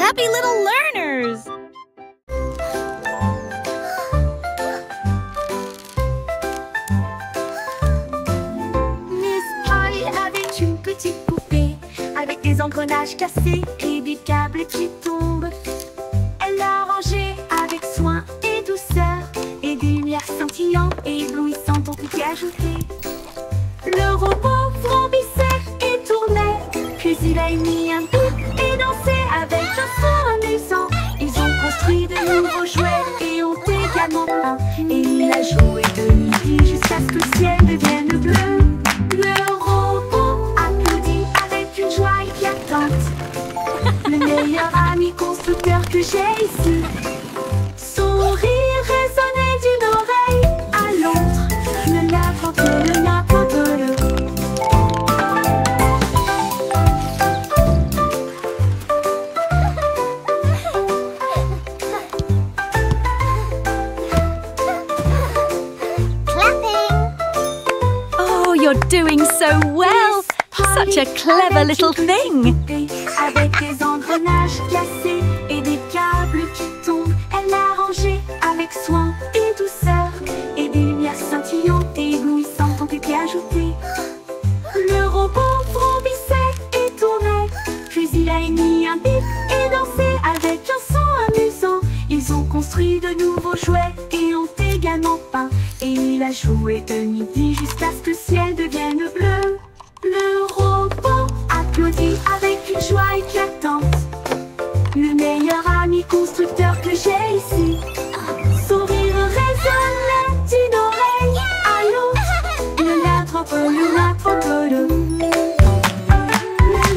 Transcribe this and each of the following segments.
happy little learners! Miss Polly avait une petite poupée avec des engrenages cassés et des câbles qui tombent. Elle l'a rangée avec soin et douceur et des lumières scintillantes et éblouissantes ont été ajoutées. Le robot vrombissait et tournait, puis il a émis un bip et dansé avec un son amusant. Ils ont construit de nouveaux jouets et ont également peint. Et il a joué de nuit jusqu'à ce que le ciel devienne bleu. Le robot applaudit avec une joie éclatante. Le meilleur ami constructeur que j'ai ici. Son rire résonnait d'une oreille à l'autre. Le n'importe le n'importe le. You're doing so well! Such a clever little thing! Avec des engrenages cassés et des câbles qui tombent, elle l'a rangé avec soin et douceur. Et des lumières scintillantes et éblouissantes ont été ajoutées. Le robot vrombissait et tournait, puis il a émis un bip et dansé avec un son amusant. Ils ont construit de nouveaux jouets et ont également peint. Et il a joué de midi jusqu'à ce que le ciel devienne bleu. Le robot applaudit avec une joie éclatante. Le meilleur ami constructeur que j'ai ici. Son rire résonnait d'une oreille à l'autre. Le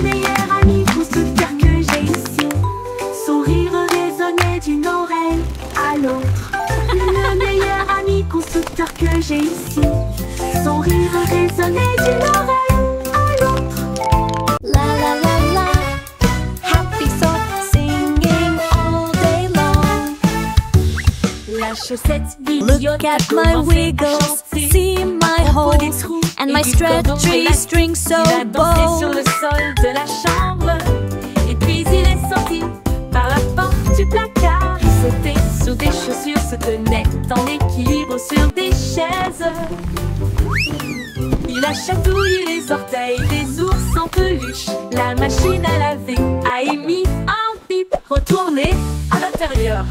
meilleur ami constructeur que j'ai ici. Son rire résonnait d'une oreille à l'autre. Le meilleur ami constructeur que j'ai ici. Son rire résonnait d'une oreille à l'autre. La la la la, happy song singing all day long. La chaussette Look idiote at a my commencé à wiggles, chanter. see my Au des holes, trous and et my du cordon stretchy élastique. string so Il a dansé sur bold. le sol de la chambre. Et puis il est sorti par la porte du placard. Il sautait sur des chaussures, se tenait en équilibre sur des chaises. Il a chatouillé les orteils des ours en peluche. La machine à laver a émis un bip retourné à l'intérieur.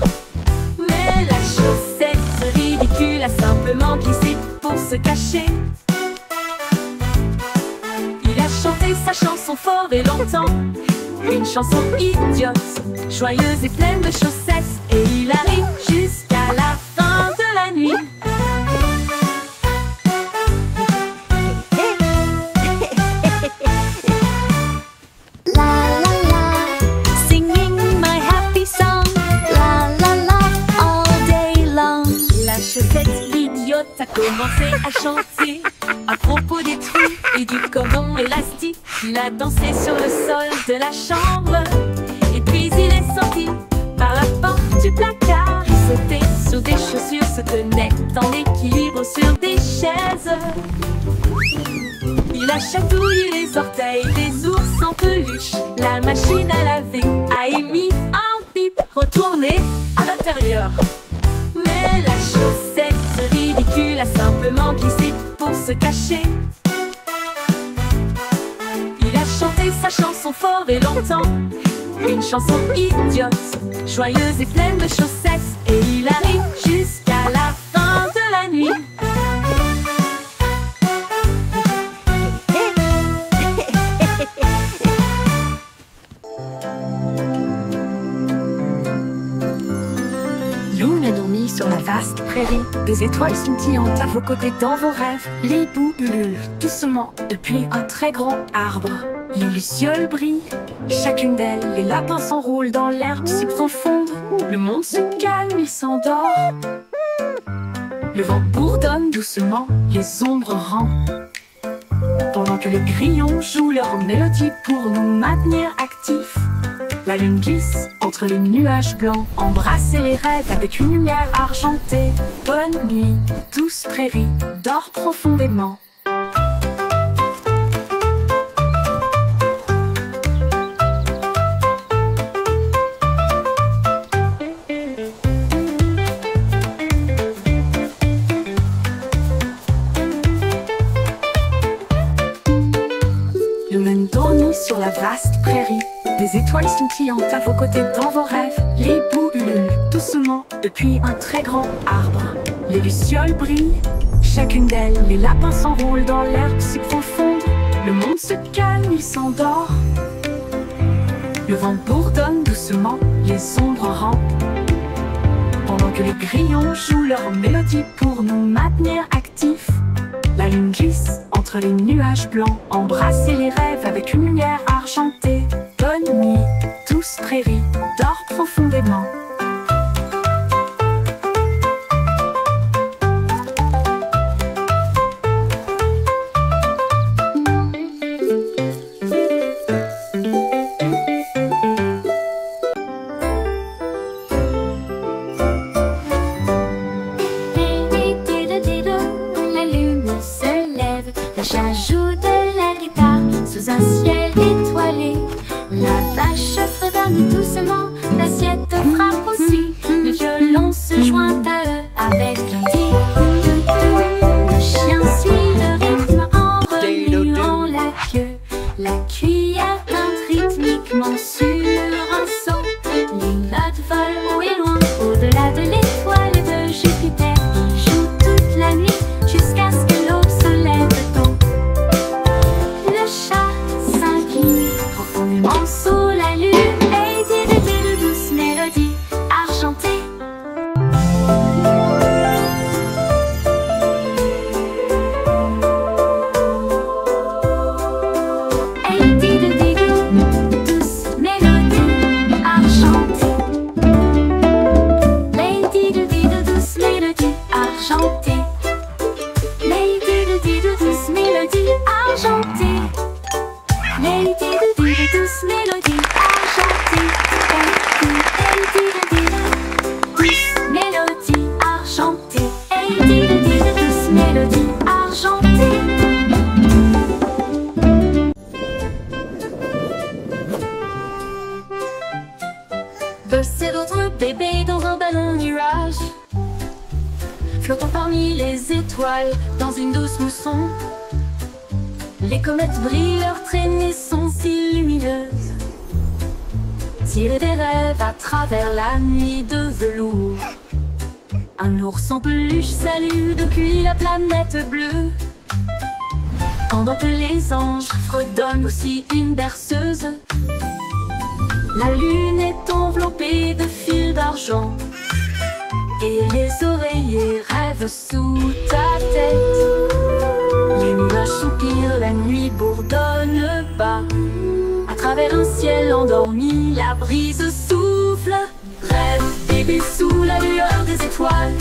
Mais la chaussette ridicule a simplement glissé pour se cacher. Il a chanté sa chanson fort et longtemps. Une chanson idiote, joyeuse et pleine de chaussettes. Et il arrive jusqu'à la fin de la nuit. La la la, singing my happy song. La la la, all day long. La chaussette idiote a commencé à chanter à propos des trous et du cordon élastique. Il a dansé sur le sol de la chambre. Et puis il est sorti par la porte du placard. Il sautait sur des chaussures, se tenait en équilibre sur des chaises. Il a chatouillé les orteils des ours en peluche. La machine à laver a émis un bip retourné à l'intérieur. Mais la chaussette ridicule a simplement glissé pour se cacher. Il a chanté sa chanson fort et longtemps. Une chanson idiote, joyeuse et pleine de chaussettes. Et il arrive jusqu'à la fin de la nuit. Loon a dormi sur la vaste prairie. Des étoiles scintillantes à vos côtés dans vos rêves. Les hiboux ululent doucement depuis un très grand arbre. Les lucioles brillent, chacune d'elles. Les lapins s'enroulent dans l'herbe s'y profonde. Le monde se calme, il s'endort. Le vent bourdonne doucement, les ombres rampent. Pendant que les grillons jouent leur mélodie pour nous maintenir actifs. La lune glisse entre les nuages blancs. Embrassez les rêves avec une lumière argentée. Bonne nuit, douce prairie, dors profondément. nuit sur la vaste prairie. Des étoiles scintillantes à vos côtés dans vos rêves. Les boues ululent doucement depuis un très grand arbre. Les lucioles brillent, chacune d'elles. Les lapins s'enroulent dans l'herbe si profonde. Le monde se calme, il s'endort. Le vent bourdonne doucement, les ombres rampent. Pendant que les grillons jouent leur mélodie pour nous maintenir actifs. La lune glisse entre les nuages blancs. Embrassez les rêves avec une lumière argentée. Bonne nuit, douce prairie, dors profondément. Le chat joue de la guitare sous un ciel étoilé. La vache fredonne doucement, l'assiette frappe aussi. Le violon se joint à eux avec un dit. Le chien suit le rythme en remuant la queue. La cuillère teinte rythmiquement sur un seau. Les notes volent haut et loin, au-delà de l'étoile de Jupiter. Ils jouent toute la nuit jusqu'à ce que l'aube se lève tôt. Le chat s'incline profondément sous la lune et dit de douces mélodies argentées. Et dit de douces mélodies argentées. Lady de douces mélodies argentées. Lady de douces mélodies argentées. Lady de douces mélodies argentées. Lady de douces mélodies argentées. Lady de douces mélodies argentées. C'est d'autres bébés dans un ballon nuage, flottant parmi les étoiles dans une douce mousson. Les comètes brillent, leurs traînées sont si lumineuses. Tirer des rêves à travers la nuit de velours. Un ours en peluche salue depuis la planète bleue. Pendant que les anges fredonnent aussi une berceuse. La lune est enveloppée de fils d'argent. Et les oreillers rêvent sous ta tête. Les nuages soupirent, la nuit bourdonne bas. À travers un ciel endormi, la brise souffle. Rêve bébé sous la lueur des étoiles.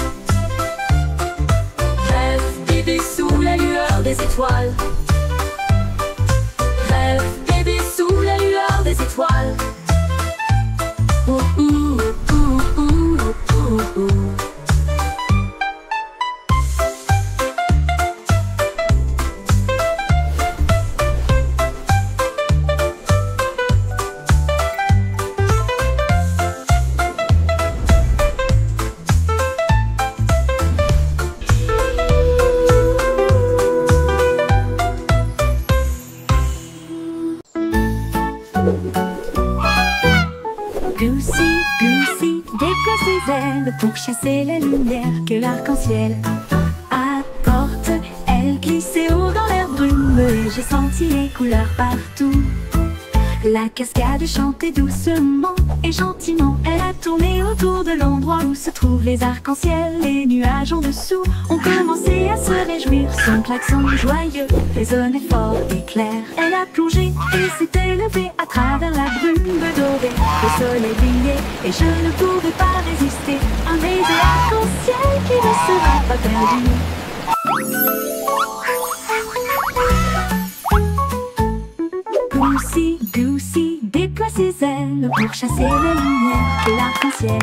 Rêve bébé sous la lueur des étoiles. Rêve bébé sous la lueur des étoiles. Ouh, ouh, ouh, ouh, ouh, ouh. Goosey, Goosey, déploie ses ailes pour chasser la lumière que l'arc-en-ciel apporte. Elle glissait haut dans l'air brumeux et j'ai senti les couleurs partout. La cascade chantait doucement et gentiment. Elle a tourné autour de l'endroit où se trouvent les arcs-en-ciel. Les nuages en dessous ont commencé à se réjouir. Son klaxon joyeux résonnait fort et clair. Elle a plongé et s'est élevée à travers la brume dorée. Le soleil brillait et je ne pouvais pas résister. Un baiser arc-en-ciel qui ne sera pas perdu. Goosey, Goosey, déploie ses ailes pour chasser la lumière que l'arc-en-ciel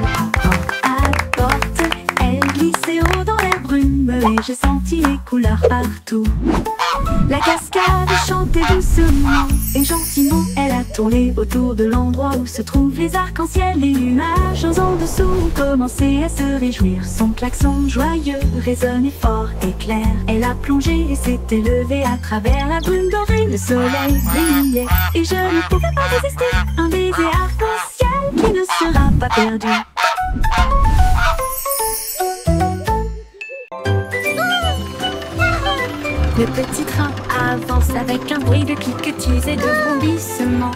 apporte. Elle glissait haut dans l'air brumeux et j'ai senti les couleurs partout. La cascade chantait doucement Et gentiment, elle a tourné autour de l'endroit où se trouvent les arcs-en-ciel. Les nuages en dessous ont commencé à se réjouir. Son klaxon joyeux résonnait fort et clair. Elle a plongé et s'est élevée à travers la brume dorée. Le soleil brillait et je ne pouvais pas résister. Un baiser arc-en-ciel qui ne sera pas perdu. Le petit train avance avec un bruit de cliquetis et de vrombissements.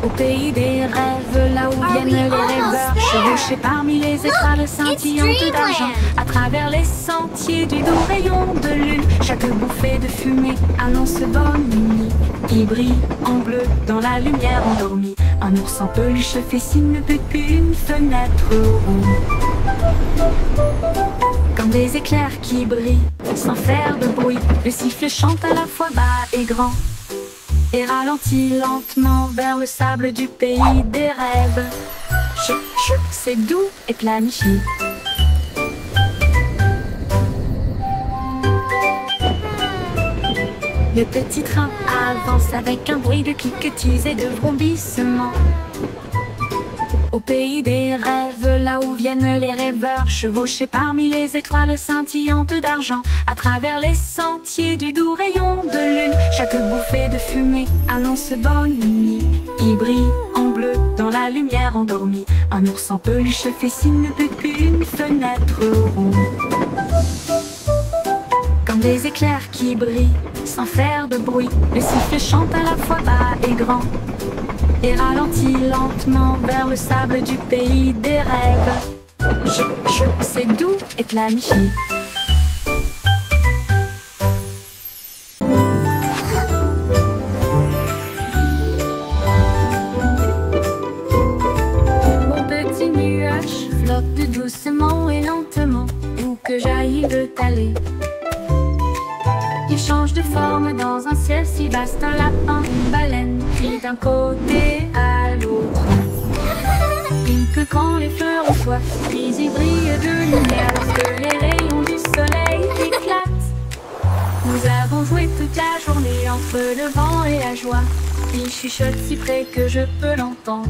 Au pays des rêves, là où viennent les rêveurs, chevauchés parmi les étoiles scintillantes d'argent, à travers les sentiers du doux rayon de lune. Chaque bouffée de fumée annonce bonne nuit, qui brille en bleu dans la lumière endormie. Un ours en peluche fait signe depuis une fenêtre ronde. Comme des éclairs qui brillent sans faire de bruit, le sifflet chante à la fois bas et grand et ralentit lentement vers le sable du pays des rêves. Chut, chut, c'est doux et planifié. Le petit train avance avec un bruit de cliquetis et de vrombissements. Au pays des rêves, là où viennent les rêveurs, chevauchés parmi les étoiles scintillantes d'argent, à travers les sentiers du doux rayon de lune. Chaque bouffée de fumée annonce bonne nuit, qui brille en bleu dans la lumière endormie. Un ours en peluche fait signe depuis une fenêtre ronde. Comme des éclairs qui brillent sans faire de bruit, le sifflet chante à la fois bas et grand et ralentit lentement vers le sable du pays des rêves. Chut, chut, c'est doux et planifié. Mon petit nuage flotte doucement et lentement, où que j'aille veut aller. Il change de forme dans un ciel si vaste, un lapin, une baleine, puis d'un côté à l'autre. Il pleut quand les fleurs ont soif, puis il brille de lumière lorsque les rayons du soleil éclatent. Nous avons joué toute la journée entre le vent et la joie. Il chuchote si près que je peux l'entendre.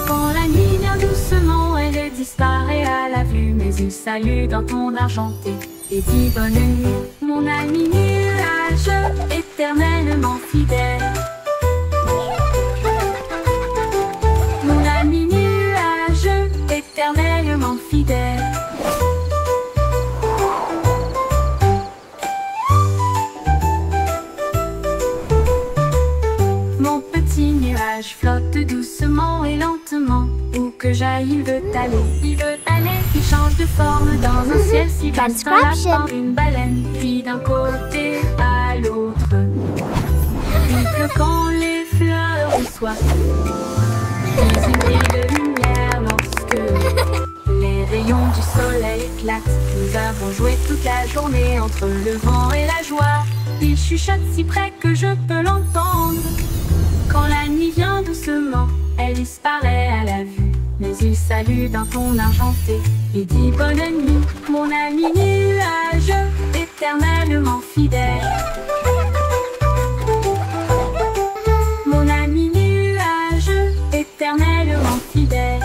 Quand la nuit vient doucement, elle disparaît à la vue, mais il salue d'un ton argenté et dit bonne nuit, mon ami nuage éternellement fidèle. Mon ami nuage éternellement fidèle. Mon petit nuage flotte doucement et lentement, où que j'aille il veut aller. Il veut aller, il change de forme dans un ciel si vaste, un lapin, une baleine, puis d'un côté à l'autre. Il pleut quand les fleurs ont soif, puis il brille de lumière lorsque les rayons du soleil éclatent. Nous avons joué toute la journée entre le vent et la joie. Il chuchote si près que je peux l'entendre. Quand la nuit vient doucement, elle disparaît à la vue, mais il salue d'un ton argenté et dit bonne nuit, mon ami nuage éternellement fidèle. Mon ami nuage éternellement fidèle.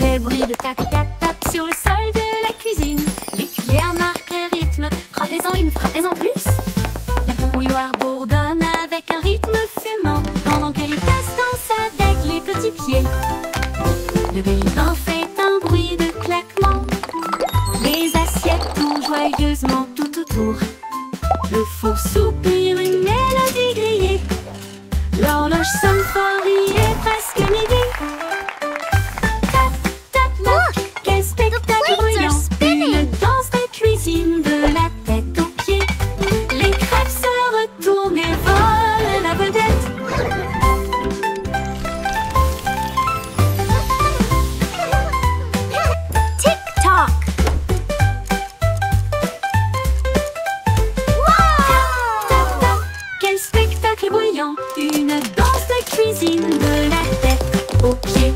Les bruits de tac-tac-tac sur le sol de la cuisine. Les cuillères marquent le rythme. Frappez-en une, frappez-en plus. La bouilloire bourdonne avec un rythme fumant, pendant que les tasses dansent avec les petits pieds. Le bébé fait un bruit de claquement. Les assiettes tournent joyeusement tout autour. Le four soupire une mélodie grillée. L'horloge sonne fort, il est presque midi. Une danse de cuisine de la tête aux pieds. Les crêpes se retournent et volent la vedette. Tick-tock. Wow! Quel une danse de cuisine de la tête aux pieds.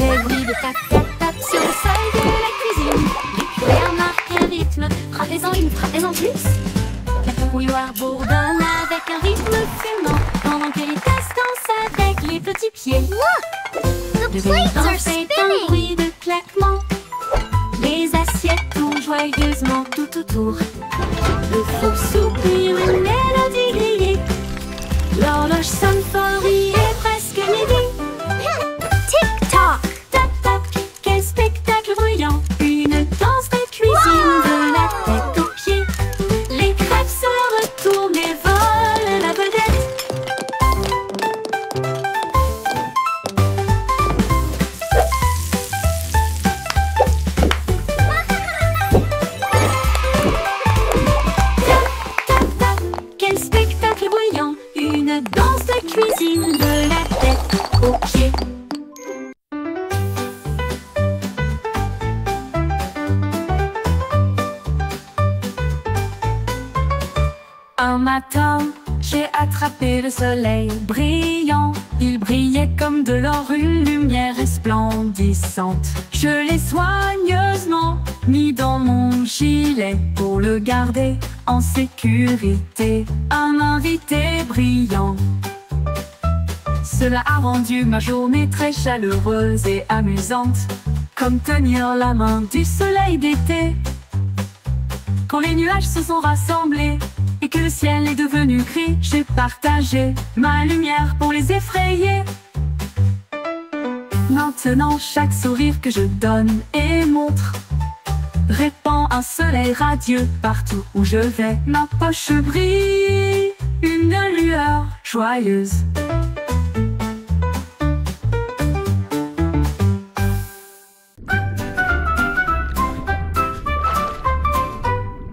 Les bruits de tap tap tap sur le sol de la cuisine. Les cuillères marquent un rythme, frappez-en une, frappez-en plus. La bouilloire bourdonne avec un rythme fumant, pendant que les tasses dansent avec les petits pieds. The plates are Un spinning! bruit de claquement. Les assiettes tournent joyeusement tout autour. Le four soupire une mélodie grillée. L'horloge sonne fort, il est presque midi. Tick-tock! Tac tac, quel spectacle bruyant. Une danse de cuisine de la tête aux pieds. Les crêpes se retournent et volent la vedette. Tac tac, quel spectacle bruyant. Une danse de cuisine de la tête aux pieds. Un matin, j'ai attrapé le soleil brillant. Il brillait comme de l'or, une lumière resplendissante. Je l'ai soigneusement mis dans mon gilet pour le garder en sécurité. Un invité brillant. Cela a rendu ma journée très chaleureuse et amusante, comme tenir la main du soleil d'été. Quand les nuages se sont rassemblés et que le ciel est devenu gris, j'ai partagé ma lumière pour les effrayer. Maintenant, chaque sourire que je donne et montre répand un soleil radieux partout où je vais. Ma poche brille, une lueur joyeuse.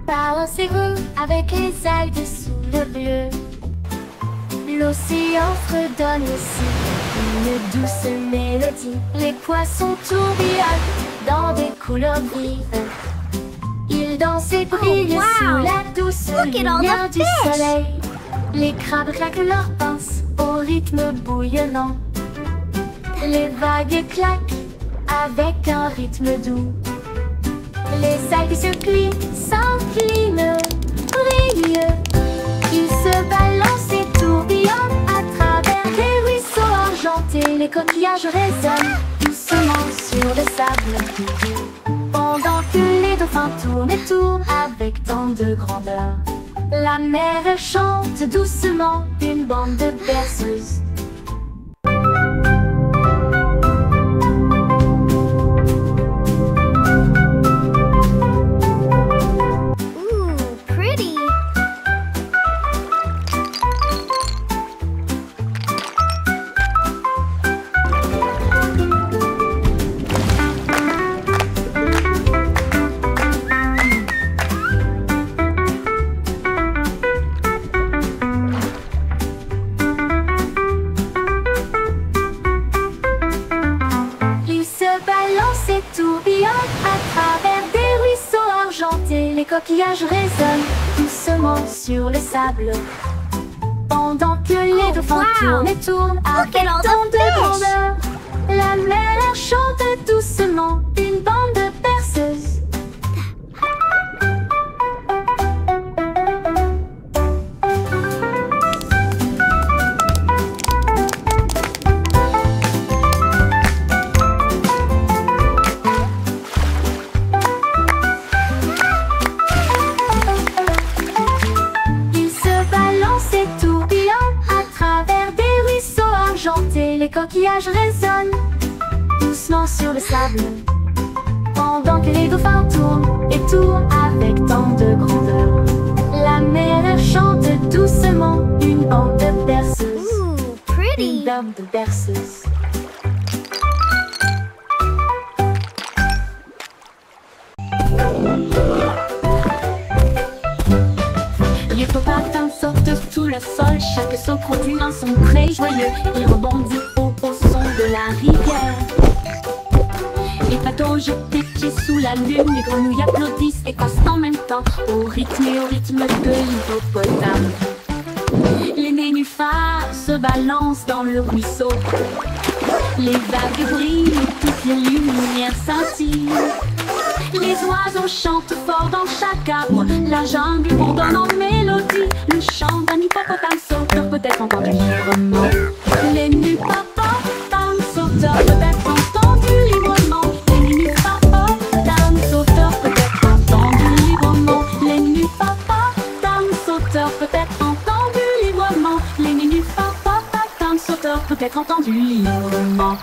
Balancez-vous avec les algues sous le bleu. L'océan fredonne aussi une douce mélodie. Les poissons tourbillonnent dans des couleurs vives. Ils dansent et brillent wow. sous la douce Look at all lumière the du fish. soleil. Les crabes claquent leurs pinces au rythme bouillonnant. Les vagues claquent avec un rythme doux. Les algues se plient, s'inclinent, brillent. Ils se balancent et tourbillonnent à travers les ruisseaux argentés. Les coquillages résonnent doucement sur le sable, pendant que les dauphins tournent et tournent avec tant de grandeur. La mer elle chante doucement une bande de berceuses. Ooh, pretty! Ils se balancent et tourbillonnent à travers des ruisseaux argentés. Les coquillages résonnent doucement sur le sable, pendant que les dauphins wow. tournent et tournent avec at all the tant de fish. grandeur. La mer chante doucement une bande de berceuses. Ils se balancent et tourbillonnent à travers des ruisseaux argentés. Les coquillages résonnent doucement sur le sable, pendant que les dauphins tournent et tournent avec tant de grandeur. La mer chante doucement une bande de berceuses. Ooh, Une pretty! bande de berceuses. Les popatins sortent sous le sol, chaque saut produit un son très joyeux. Il rebondit au son de la rivière. Les bateaux jettent des pieds sous la lune, les grenouilles applaudissent et cassent en même temps, au rythme de l'hippopotame. Les nénuphars se balancent dans le ruisseau, les vagues brillent et toutes les lumières scintillent. Les oiseaux chantent fort dans chaque arbre, la jungle bourdonne en mélodie. Le chant d'un hippopotame sauteur peut être entendu librement. Les hippopotames sauteurs peut être entendu librement. Les hippopotames sauteurs peut être entendu librement. Les hippopotames sauteurs peut être entendu librement. Les hippopotames sauteurs peut être entendu librement.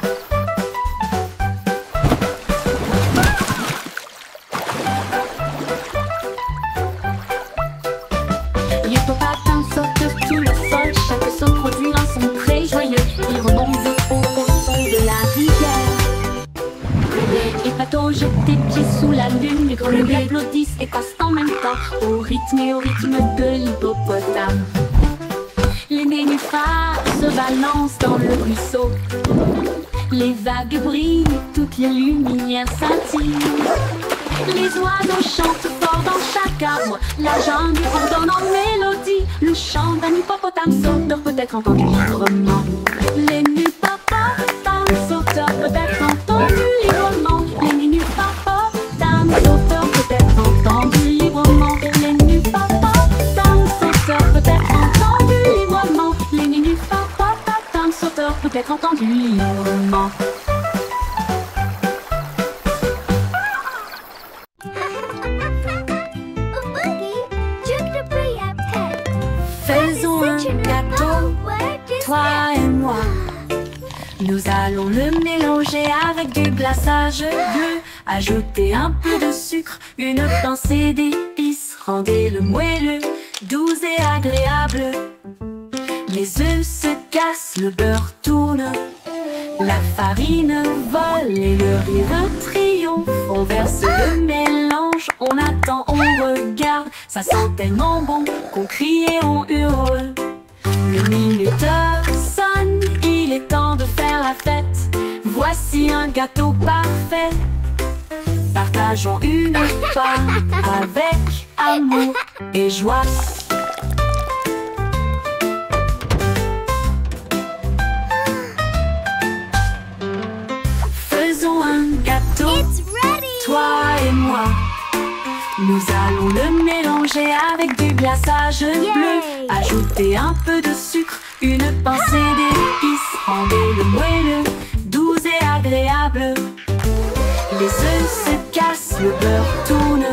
L'hippopotame saute tout le sol, chaque saut produit un son très joyeux. Il remonte au son de la rivière. Les bateaux jettent des pieds sous la lune, les grenouilles applaudissent et cassent en même temps, au rythme de l'hippopotame. Les nénuphars se balancent dans le ruisseau, les vagues brillent, toutes les lumières scintillent. Les oiseaux chantent fort dans chaque arbre, la jungle bourdonne en mélodie. Le chant d'un hippopotame sauteur peut être entendu librement. Les hippopotames sauteurs peut être entendu librement. Les hippopotames sauteurs peut être entendu librement. Les hippopotames sauteurs peut être entendu librement. Les hippopotames sauteurs peut être entendu librement. Faisons un gâteau, toi et moi. Nous allons le mélanger avec du glaçage bleu. Ajouter un peu de sucre, une pincée d'épices. Rendez-le moelleux, doux et agréable. Les œufs se cassent, le beurre tourne, la farine vole et le rire triomphe. On verse le mélange, on attend, on regarde. Ça sent tellement bon qu'on crie et on hurle. Le minuteur sonne, il est temps de faire la fête. Voici un gâteau parfait. Partageons une part avec amour et joie. Faisons un gâteau, toi et moi. Nous allons le mélanger avec du glaçage bleu. Ajouter un peu de sucre, une pincée d'épices. Rendez-le moelleux, doux et agréable. Les œufs se cassent, le beurre tourne,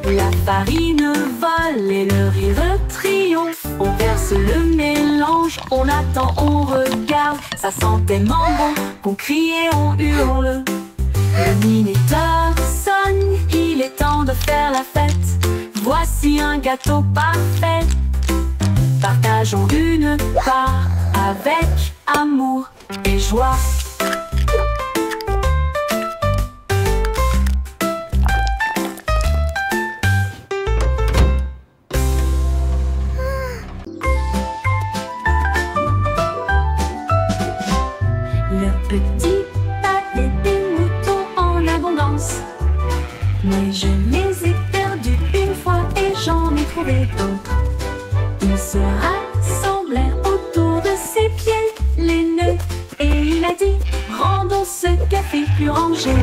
la farine vole et le rire triomphe. On verse le mélange, on attend, on regarde. Ça sent tellement bon qu'on crie et on hurle. Le minuteur sonne, il est temps de faire la fête. Voici un gâteau parfait. Partageons une part avec amour et joie. Le petit pâté des moutons en abondance, mais je les ai perdus une fois et j'en ai trouvé d'autres. Ils se rassemblèrent autour de ses pieds, les nœuds, et il a dit: rendons ce café plus rangé.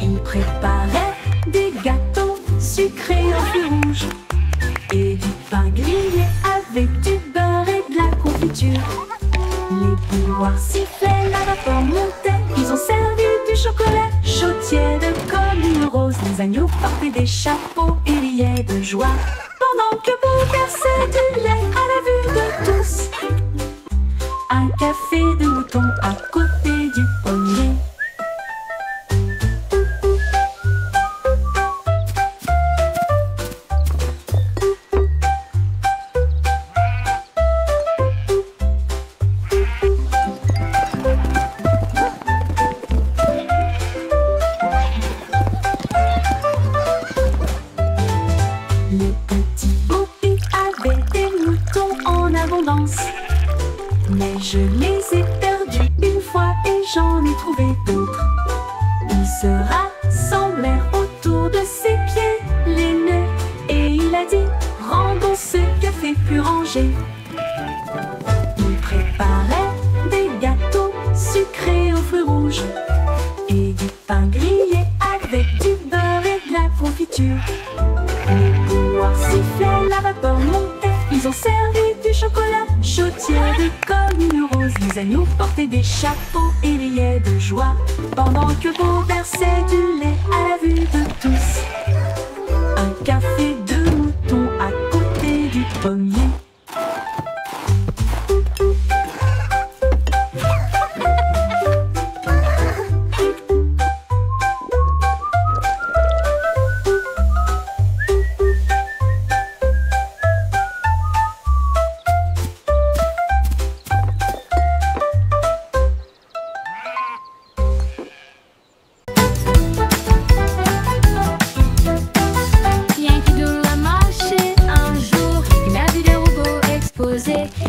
Il préparait des gâteaux sucrés en feu rouge et du pain grillé avec du beurre et de la confiture. Les bouilloires sifflaient, la vapeur montait. Ils ont servi du chocolat chaud tiède comme une rose. Les agneaux portaient des chapeaux et riaient de joie, pendant que Beau versait du lait à la vue de tous. Un café de mouton à côté du pommier. Le petit Bobby avait des moutons en abondance, mais je les ai perdus une fois et j'en ai trouvé d'autres. voiture. Les bouilloires sifflaient, la vapeur montait. Ils ont servi du chocolat chaud tiède comme une rose. Les agneaux portaient des chapeaux et riaient de joie, pendant que Beau versait du lait à la vue de tous. Un café de mouton à côté du pommier.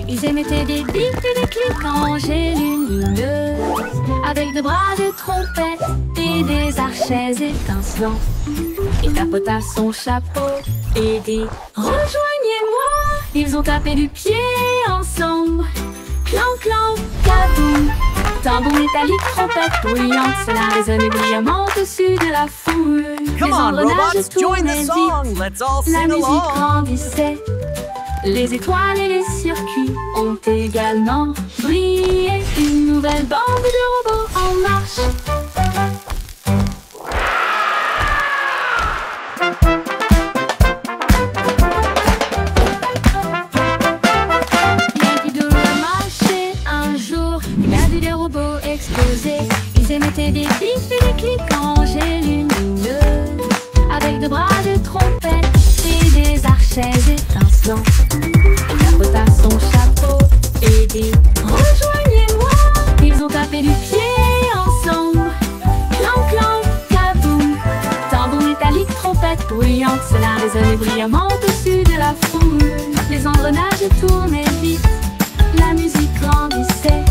Ils émettaient des bips et des clics rangés lumineuses, avec des bras de trompette et des archets étincelants. Il tapota son chapeau et dit « Rejoignez-moi !» Ils ont tapé du pied ensemble. Clan, clan, kaboum. Tambour métallique, trompette bruyante, cela résonnait brillamment au-dessus de la foule. Come on, robots, join the song. Let's all La sing musique along. grandissait. Les étoiles et les circuits ont également brillé. Une nouvelle bande de robots en marche. Yankee Doodle a marché un jour. Il a vu des robots exploser. Ils émettaient des bips et des clics rangés lumineuses, avec des bras de trompette et des archets étincelants. Il tapota son chapeau et dit « Rejoignez-moi !» Ils ont tapé du pied ensemble. Clan, clan, kaboum. Tambour métallique, trompette bruyante, cela résonnait brillamment au-dessus de la foule. Les engrenages tournaient vite, la musique grandissait.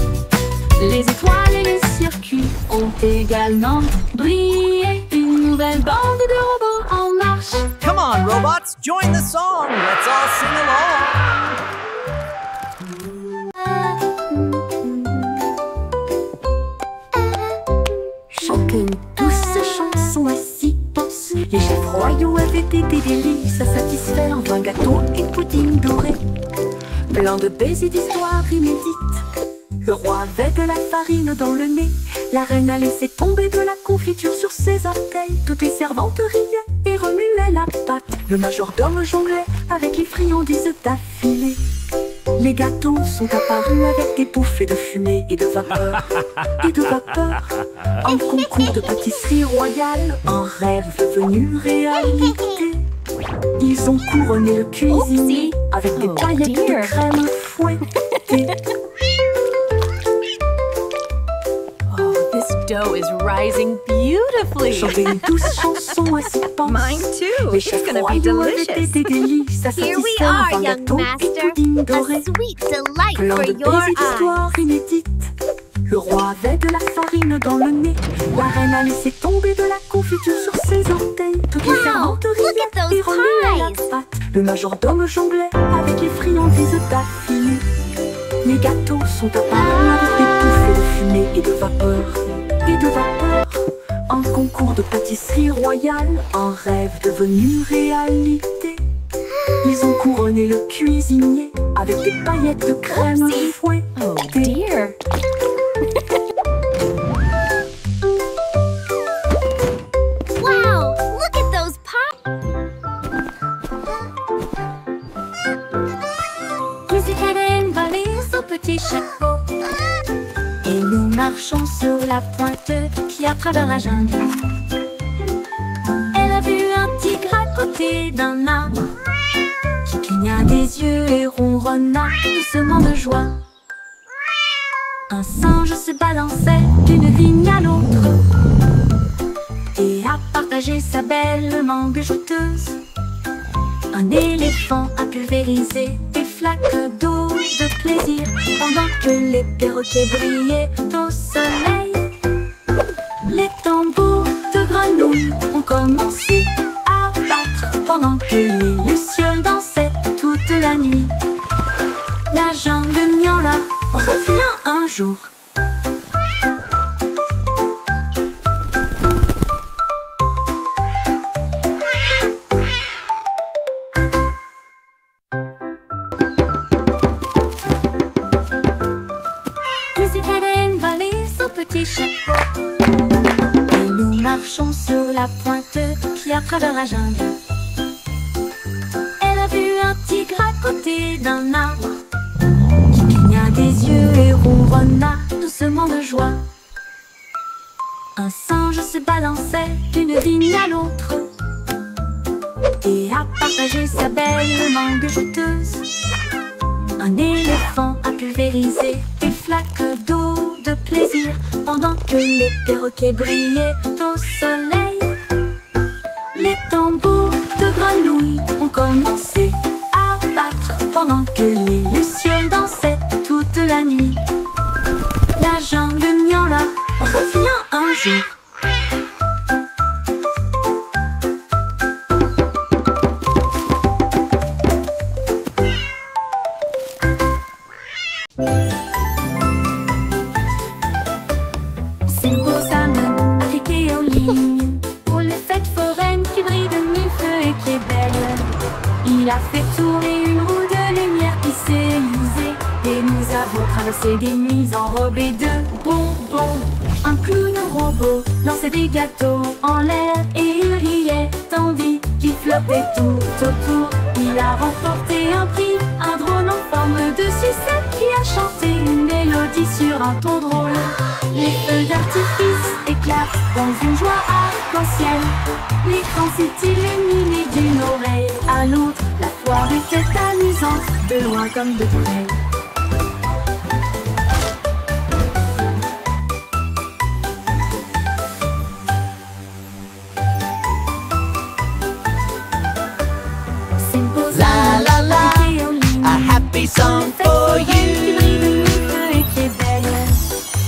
Les étoiles et les circuits ont également brillé. Une nouvelle bande de robots en marche. Come on, robots, join the song. Let's all sing along. Chacune douce chanson à six penses. Les chefs royaux avaient été des délices à satisfaire. Vin, gâteau et pudding doré, plein de baisers d'histoires inédites. Le roi avait de la farine dans le nez. La reine a laissé tomber de la confiture sur ses orteils. Toutes les servantes riaient et remuaient la pâte. Le majordome jonglait avec les friandises d'affilée. Les gâteaux sont apparus avec des bouffées de fumée et de vapeur. Et de vapeur. Un concours de pâtisserie royale, un rêve devenu réalité. Ils ont couronné le cuisinier avec des paillettes de crème fouettées. This dough is rising beautifully. Chanter une douce chanson à six penses. Mine too. Les It's chefs gonna be royaux avaient été delicious. des délices à Here we satisfaire. are, Vin, young gâteau et master. pudding A doré, sweet delight plein for de your baisers eyes. d'histoires inédites. Le roi avait de la farine dans le nez. La reine a laissé tomber de la confiture sur ses orteils. Toutes les Wow, servantes look at riaient those et remuaient la pies. pâte. Le majordome jonglait avec les friandises d'affilée. Les gâteaux sont apparus avec des bouffées de fumée et de vapeur. Et de vapeur. Un concours de pâtisserie royale, un rêve devenu réalité. Ils ont couronné le cuisinier avec des paillettes de crème Oopsie. fouettées. Oh dear. Wow, look at those pies. Musique volée son petit chapeau. Et nous marchons sur la pointe qui a travers la jungle. Elle a vu un tigre à côté d'un arbre qui cligna des yeux et ronronna doucement de joie. Un singe se balançait d'une vigne à l'autre et a partagé sa belle mangue jouteuse. Un éléphant a pulvérisé des flaques d'eau de plaisir pendant que les perroquets brillaient au soleil. Les tambours de grenouilles ont commencé à battre pendant que les lucioles dansaient toute la nuit. La jungle miaula revient un jour. la pointe qui à travers la jungle. Elle a vu un tigre à côté d'un arbre qui cligna des yeux et ronronna doucement de joie. Un singe se balançait d'une vigne à l'autre et a partagé sa belle mangue juteuse. Un éléphant a pulvérisé des flaques d'eau de plaisir pendant que les perroquets brillaient au soleil. Les tambours de grenouilles ont commencé à battre pendant que les lucioles dansaient toute la nuit. La jungle miaula revient un jour. Simbo s'amène appliqué aux lignes pour les fêtes foraines qui brillent de mille feux et qui est belle. Il a fait tourner une roue de lumière qui s'est usée et nous avons traversé des nuits enrobées de bonbons. Un clown robot lançait des gâteaux en l'air et il riait tandis qu'il flottait tout autour. Il a remporté un prix, un drone en forme de sucette qui a chanté une mélodie sur un ton drôle. Les feux d'artifice éclatent dans une joie arc-en-ciel. L'écran s'est illuminé d'une oreille à l'autre. La foire était amusante, de loin comme de près. La la la, a happy song for you.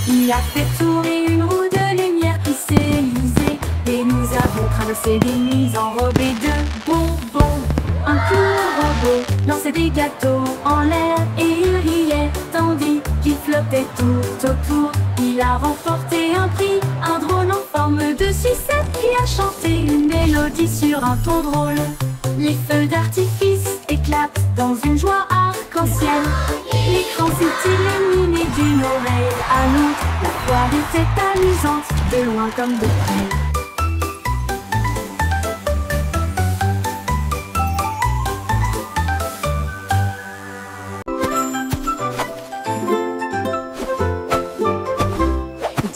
Il a fait tourner une roue de lumière qui s'est usée et nous avons traversé des nuits enrobées de bonbons. Un clown robot lançait des gâteaux en l'air et il riait tandis qu'il flottait tout autour. Il a remporté un prix, un drone en forme de sucette qui a chanté une mélodie sur un ton drôle. Les feux d'artifice éclatent dans une joie arc-en-ciel. L'écran s'est illuminé d'une oreille à l'autre. La foire était amusante, de loin comme de près.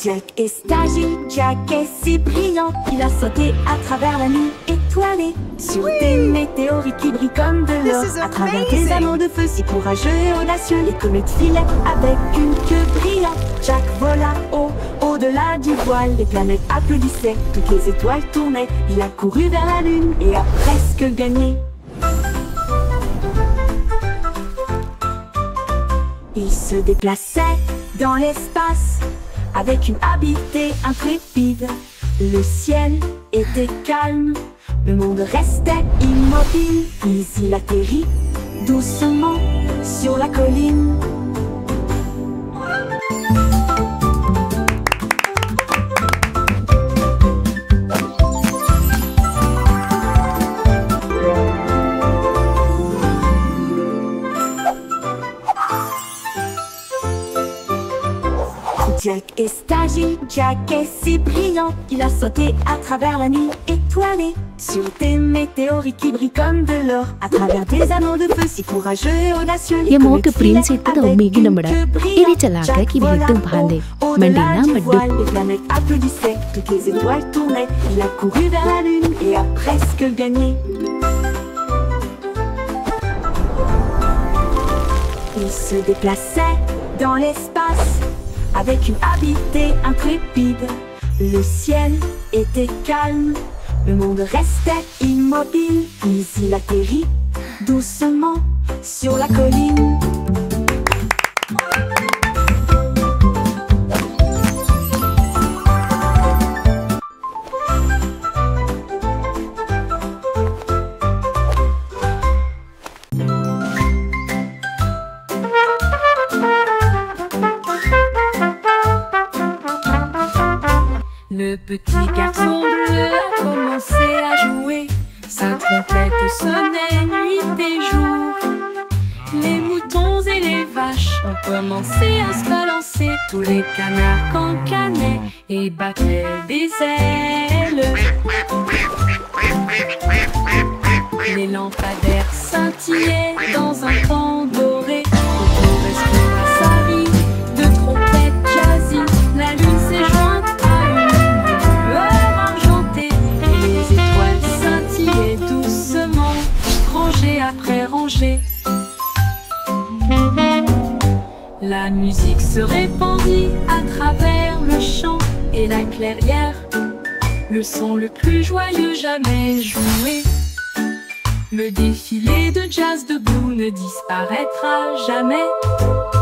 Jack est agile, Jack est si brillant qu'il a sauté à travers la nuit étoilée sur des météorites qui brillent comme de l'or, à travers des anneaux de feu si courageux et audacieux. Les comètes filaient avec une queue brillante. Jack vola au-delà du voile. Les planètes applaudissaient, toutes les étoiles tournaient. Il a couru vers la lune et a presque gagné. Il se déplaçait dans l'espace avec une habileté intrépide. Le ciel était calme, le monde restait immobile. Puis il atterrit doucement sur la colline. Jack est agile, Jack est si brillant qu'il a sauté à travers la nuit étoilée sur des météorites qui brillent comme de l'or, à travers des anneaux de feu si courageux et audacieux. Ye mo ke prince itu da migi namada iri chalaka ki bitung phande mandina maddu. Les planètes applaudissaient, toutes les étoiles tournaient. Il a couru vers la lune et a presque gagné. Il se déplaçait dans l'espace avec une habileté intrépide. Le ciel était calme, le monde restait immobile. Puis il atterrit doucement sur la colline. Le petit garçon bleu a commencé à jouer. Sa trompette sonnait nuit et jour. Les moutons moutons et les vaches ont commencé à se balancer. Tous les canards cancanaient et battaient des ailes. Les lampadaires scintillaient dans un pan doré. Au correspondance de trompettes jazzy, la lune s'est jointe à une lueur argentée. Et les étoiles scintillaient doucement, rangée après rangée. La musique se répandit à travers le champ et la clairière, le son le plus joyeux jamais joué. Le défilé de jazz debout ne disparaîtra jamais.